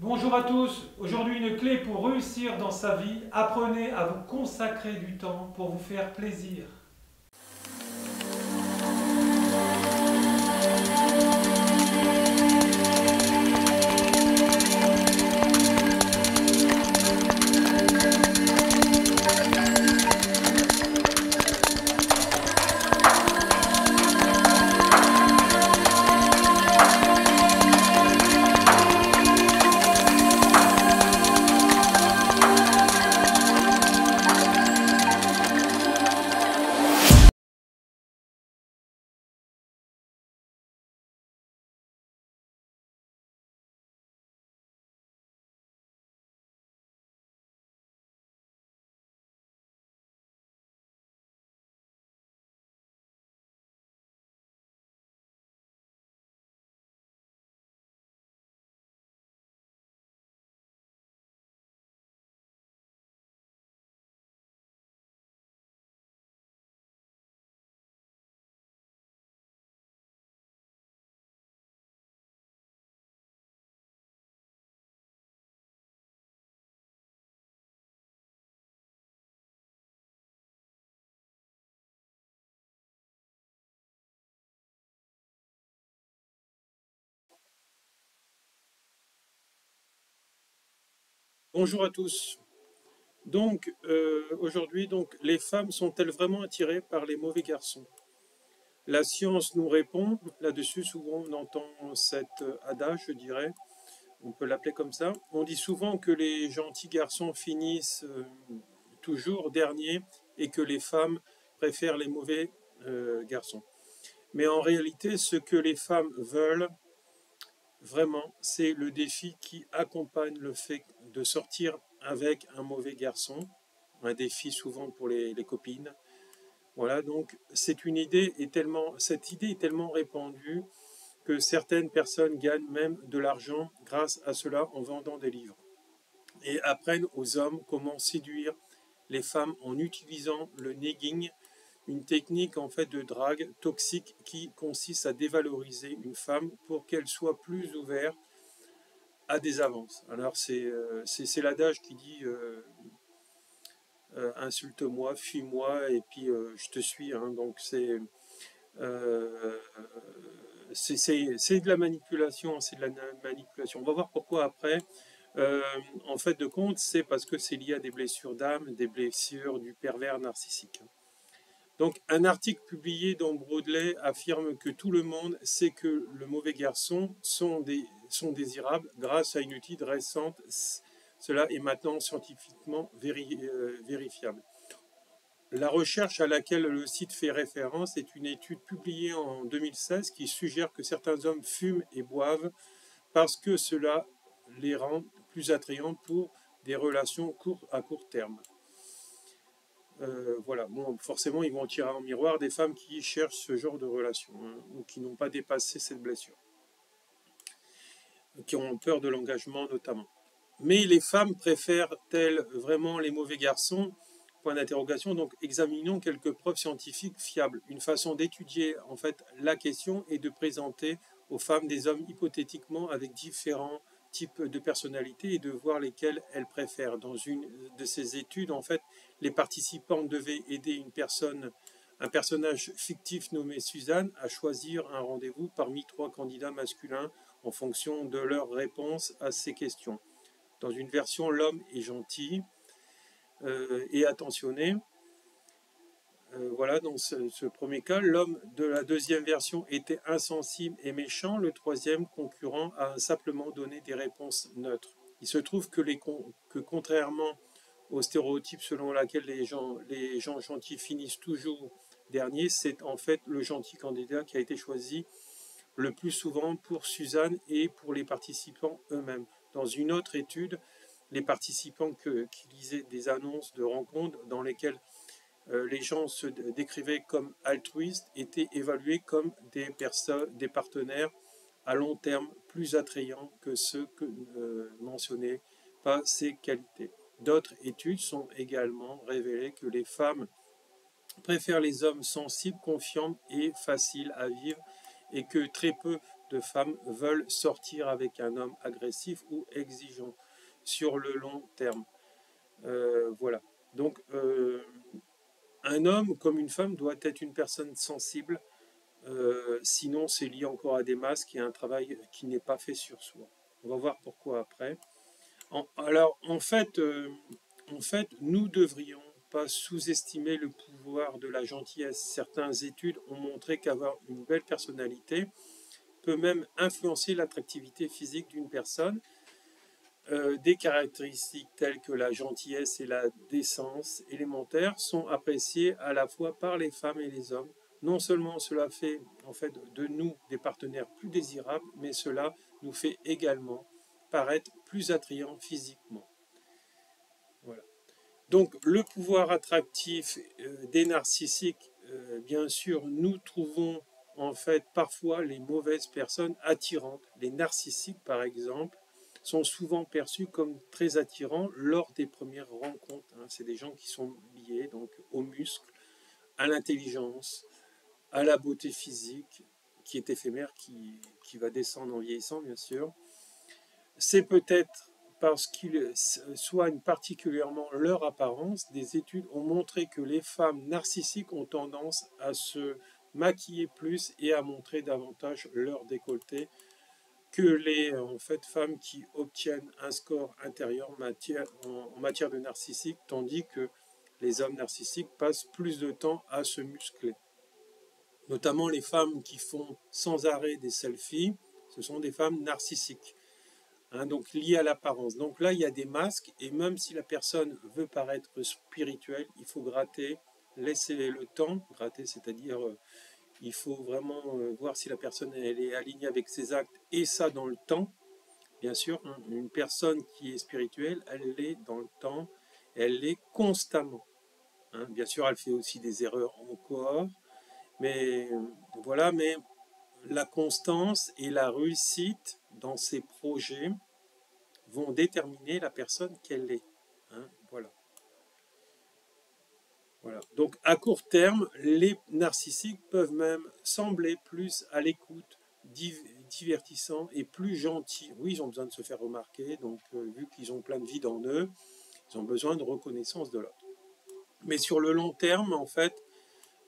Bonjour à tous, aujourd'hui une clé pour réussir dans sa vie, apprenez à vous consacrer du temps pour vous faire plaisir. Bonjour à tous. Aujourd'hui, les femmes sont-elles vraiment attirées par les mauvais garçons? La science nous répond là-dessus. Souvent, on entend cet adage, je dirais, on peut l'appeler comme ça. On dit souvent que les gentils garçons finissent toujours derniers et que les femmes préfèrent les mauvais garçons. Mais en réalité, ce que les femmes veulent vraiment, c'est le défi qui accompagne le fait de sortir avec un mauvais garçon, un défi souvent pour les copines. Voilà, donc c'est une idée est tellement, cette idée est tellement répandue que certaines personnes gagnent même de l'argent grâce à cela en vendant des livres et apprennent aux hommes comment séduire les femmes en utilisant le negging, une technique en fait de drague toxique qui consiste à dévaloriser une femme pour qu'elle soit plus ouverte à des avances. Alors c'est l'adage qui dit insulte-moi, fuis-moi et puis je te suis. Hein. Donc euh, c'est de la manipulation, c'est de la manipulation. On va voir pourquoi après. En fait de compte, c'est parce que c'est lié à des blessures d'âme, des blessures du pervers narcissique. Donc, un article publié dans Broadway affirme que tout le monde sait que le mauvais garçon sont désirables grâce à une étude récente. Cela est maintenant scientifiquement vérifiable. La recherche à laquelle le site fait référence est une étude publiée en 2016 qui suggère que certains hommes fument et boivent parce que cela les rend plus attrayants pour des relations à court terme. Voilà, bon, forcément, ils vont tirer en miroir des femmes qui cherchent ce genre de relation, hein, ou qui n'ont pas dépassé cette blessure, qui ont peur de l'engagement notamment. Mais les femmes préfèrent-elles vraiment les mauvais garçons? Point d'interrogation. Donc, examinons quelques preuves scientifiques fiables. Une façon d'étudier en fait la question est de présenter aux femmes des hommes hypothétiquement avec différents types de personnalités et de voir lesquels elles préfèrent. Dans une de ces études, en fait, les participants devaient aider un personnage fictif nommé Suzanne à choisir un rendez-vous parmi trois candidats masculins en fonction de leur réponse à ces questions. Dans une version, l'homme est gentil et attentionné. Voilà, dans ce premier cas, l'homme de la deuxième version était insensible et méchant. Le troisième concurrent a simplement donné des réponses neutres. Il se trouve que contrairement au stéréotype selon lequel les gens gentils finissent toujours dernier, c'est en fait le gentil candidat qui a été choisi le plus souvent pour Suzanne et pour les participants eux-mêmes. Dans une autre étude, les participants qui lisaient des annonces de rencontres dans lesquelles les gens se décrivaient comme altruistes étaient évalués comme des partenaires à long terme plus attrayants que ceux que mentionnaient pas ces qualités. D'autres études sont également révélées que les femmes préfèrent les hommes sensibles, confiants et faciles à vivre et que très peu de femmes veulent sortir avec un homme agressif ou exigeant sur le long terme. Voilà. Donc, un homme comme une femme doit être une personne sensible, sinon c'est lié encore à des masques et à un travail qui n'est pas fait sur soi. On va voir pourquoi après. Alors, en fait, nous devrions pas sous-estimer le pouvoir de la gentillesse. Certaines études ont montré qu'avoir une belle personnalité peut même influencer l'attractivité physique d'une personne. Des caractéristiques telles que la gentillesse et la décence élémentaire sont appréciées à la fois par les femmes et les hommes. Non seulement cela fait en fait de nous des partenaires plus désirables, mais cela nous fait également paraître plus attrayants physiquement. Voilà. Donc le pouvoir attractif des narcissiques, bien sûr, nous trouvons en fait parfois les mauvaises personnes attirantes. Les narcissiques, par exemple, sont souvent perçus comme très attirants lors des premières rencontres. C'est des gens qui sont liés donc aux muscles, à l'intelligence, à la beauté physique, qui est éphémère, qui va descendre en vieillissant, bien sûr. C'est peut-être parce qu'ils soignent particulièrement leur apparence. Des études ont montré que les femmes narcissiques ont tendance à se maquiller plus et à montrer davantage leur décolleté que les en fait, femmes qui obtiennent un score intérieur en matière de narcissique, tandis que les hommes narcissiques passent plus de temps à se muscler. Notamment les femmes qui font sans arrêt des selfies, ce sont des femmes narcissiques. Donc liées à l'apparence. Donc là, il y a des masques, et même si la personne veut paraître spirituelle, il faut gratter, laisser le temps, gratter, c'est-à-dire il faut vraiment voir si la personne elle est alignée avec ses actes, et ça dans le temps. Bien sûr, une personne qui est spirituelle, elle l'est dans le temps, elle l'est constamment. Bien sûr, elle fait aussi des erreurs encore, mais voilà, mais la constance et la réussite dans ses projets vont déterminer la personne qu'elle est. Voilà. Voilà. Donc à court terme, les narcissiques peuvent même sembler plus à l'écoute, divertissants et plus gentils. Oui, ils ont besoin de se faire remarquer, donc vu qu'ils ont plein de vide en eux, ils ont besoin de reconnaissance de l'autre. Mais sur le long terme, en fait,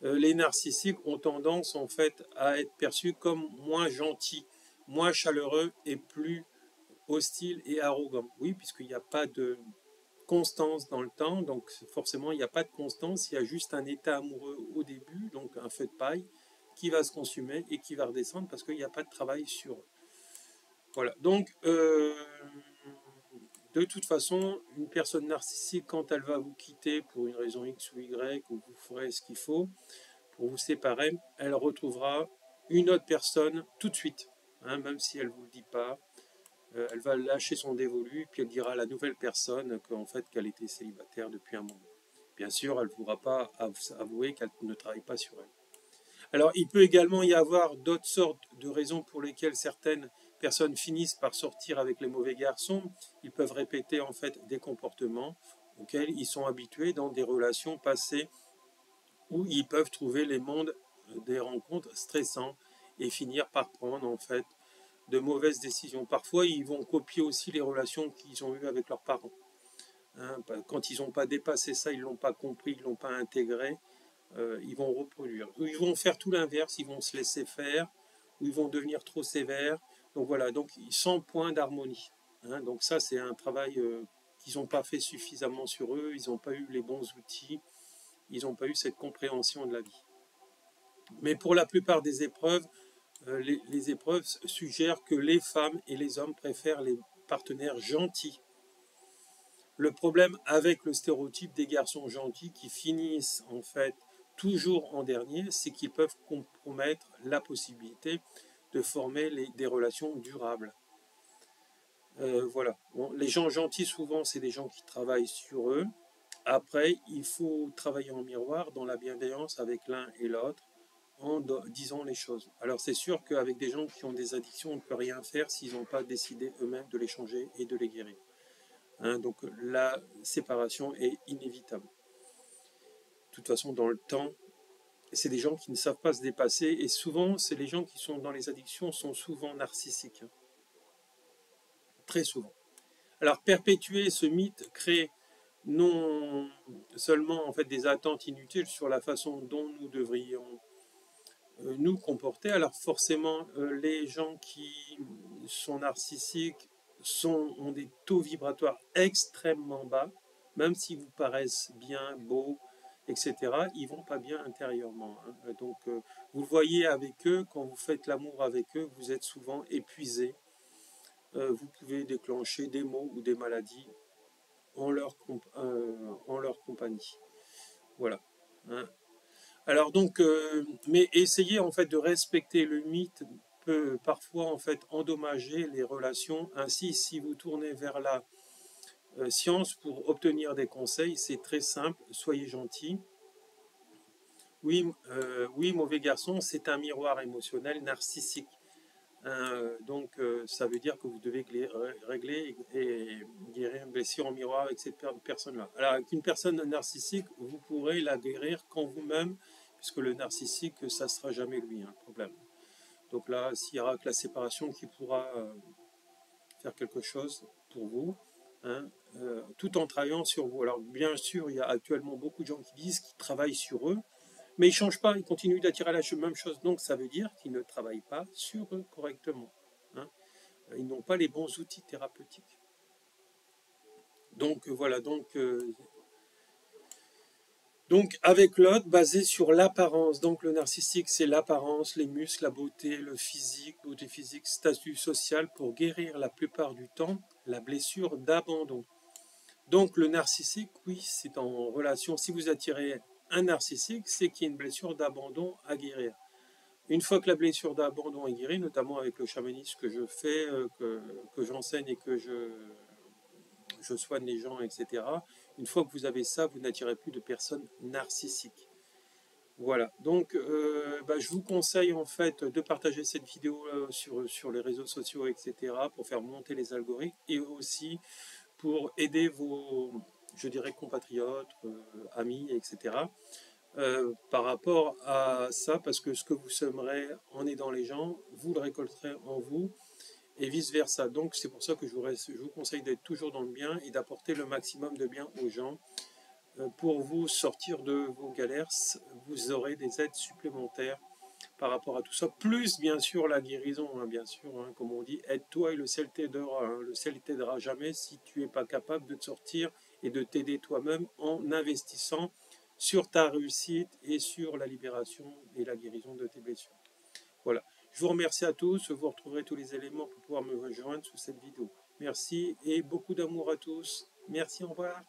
les narcissiques ont tendance en fait à être perçus comme moins gentils, moins chaleureux et plus hostiles et arrogants. Oui, puisqu'il n'y a pas de constance dans le temps, donc forcément il n'y a pas de constance, il y a juste un état amoureux au début, donc un feu de paille qui va se consumer et qui va redescendre parce qu'il n'y a pas de travail sur eux. Voilà, donc de toute façon, une personne narcissique, quand elle va vous quitter pour une raison X ou Y, ou vous ferez ce qu'il faut pour vous séparer, elle retrouvera une autre personne tout de suite, même si elle ne vous le dit pas. Elle va lâcher son dévolu, puis elle dira à la nouvelle personne qu'en fait qu'elle était célibataire depuis un moment. Bien sûr, elle ne pourra pas avouer qu'elle ne travaille pas sur elle. Alors, il peut également y avoir d'autres sortes de raisons pour lesquelles certaines personnes finissent par sortir avec les mauvais garçons. Ils peuvent répéter en fait des comportements auxquels ils sont habitués dans des relations passées où ils peuvent trouver les mondes des rencontres stressants et finir par prendre en fait de mauvaises décisions. Parfois, ils vont copier aussi les relations qu'ils ont eues avec leurs parents. Quand ils n'ont pas dépassé ça, ils ne l'ont pas compris, ils ne l'ont pas intégré, ils vont reproduire. Ou ils vont faire tout l'inverse, ils vont se laisser faire, ou ils vont devenir trop sévères. Donc voilà, donc sans point d'harmonie. Donc ça, c'est un travail qu'ils n'ont pas fait suffisamment sur eux, ils n'ont pas eu les bons outils, ils n'ont pas eu cette compréhension de la vie. Mais pour la plupart des épreuves, les épreuves suggèrent que les femmes et les hommes préfèrent les partenaires gentils. Le problème avec le stéréotype des garçons gentils qui finissent en fait toujours en dernier, c'est qu'ils peuvent compromettre la possibilité de former des relations durables. Voilà. Bon, les gens gentils, souvent, c'est des gens qui travaillent sur eux. Après, il faut travailler en miroir dans la bienveillance avec l'un et l'autre, en disant les choses. Alors c'est sûr qu'avec des gens qui ont des addictions, on ne peut rien faire s'ils n'ont pas décidé eux-mêmes de les changer et de les guérir. Donc la séparation est inévitable. De toute façon, dans le temps, c'est des gens qui ne savent pas se dépasser, et souvent, c'est les gens qui sont dans les addictions sont souvent narcissiques, hein, très souvent. Alors, perpétuer ce mythe crée non seulement en fait des attentes inutiles sur la façon dont nous devrions nous comporter. Alors forcément, les gens qui sont narcissiques ont des taux vibratoires extrêmement bas, même s'ils vous paraissent bien, beaux, etc. Ils vont pas bien intérieurement, hein. Donc, vous le voyez avec eux, quand vous faites l'amour avec eux, vous êtes souvent épuisé. Vous pouvez déclencher des maux ou des maladies en leur compagnie. Voilà, hein. Alors donc, mais essayer en fait de respecter le mythe peut parfois en fait endommager les relations. Ainsi, si vous tournez vers la science pour obtenir des conseils, c'est très simple. Soyez gentil. Oui, oui, mauvais garçon, c'est un miroir émotionnel narcissique. Donc, ça veut dire que vous devez régler et guérir une blessure en miroir avec cette personne-là. Alors, avec une personne narcissique, vous pourrez la guérir quand vous-même, puisque le narcissique, ça ne sera jamais lui, hein, le problème. Donc là, s'il y aura que la séparation qui pourra faire quelque chose pour vous, hein, tout en travaillant sur vous. Alors, bien sûr, il y a actuellement beaucoup de gens qui disent qu'ils travaillent sur eux, mais ils ne changent pas, ils continuent d'attirer la même chose. Donc ça veut dire qu'ils ne travaillent pas sur eux correctement, hein. Ils n'ont pas les bons outils thérapeutiques. Donc voilà, donc avec l'autre, basé sur l'apparence. Donc le narcissique, c'est l'apparence, les muscles, la beauté, le physique, beauté physique, statut social, pour guérir la plupart du temps la blessure d'abandon. Donc le narcissique, oui, c'est en relation. Si vous attirez un narcissique, c'est qu'il y a une blessure d'abandon à guérir. Une fois que la blessure d'abandon est guérie, notamment avec le chamanisme que je fais, que j'enseigne et que je soigne les gens, etc. Une fois que vous avez ça, vous n'attirez plus de personnes narcissiques. Voilà, donc je vous conseille en fait de partager cette vidéo sur les réseaux sociaux, etc. pour faire monter les algorithmes et aussi pour aider vos, je dirais, compatriotes, amis, etc. Par rapport à ça, parce que ce que vous semerez en aidant les gens, vous le récolterez en vous, et vice-versa. Donc c'est pour ça que je vous conseille d'être toujours dans le bien et d'apporter le maximum de bien aux gens. Pour vous sortir de vos galères, vous aurez des aides supplémentaires par rapport à tout ça, plus bien sûr la guérison, hein, bien sûr, hein, comme on dit, aide-toi et le ciel t'aidera, hein. Le ciel t'aidera jamais si tu n'es pas capable de te sortir et de t'aider toi-même en investissant sur ta réussite et sur la libération et la guérison de tes blessures. Voilà. Je vous remercie à tous. Vous retrouverez tous les éléments pour pouvoir me rejoindre sous cette vidéo. Merci et beaucoup d'amour à tous. Merci, au revoir.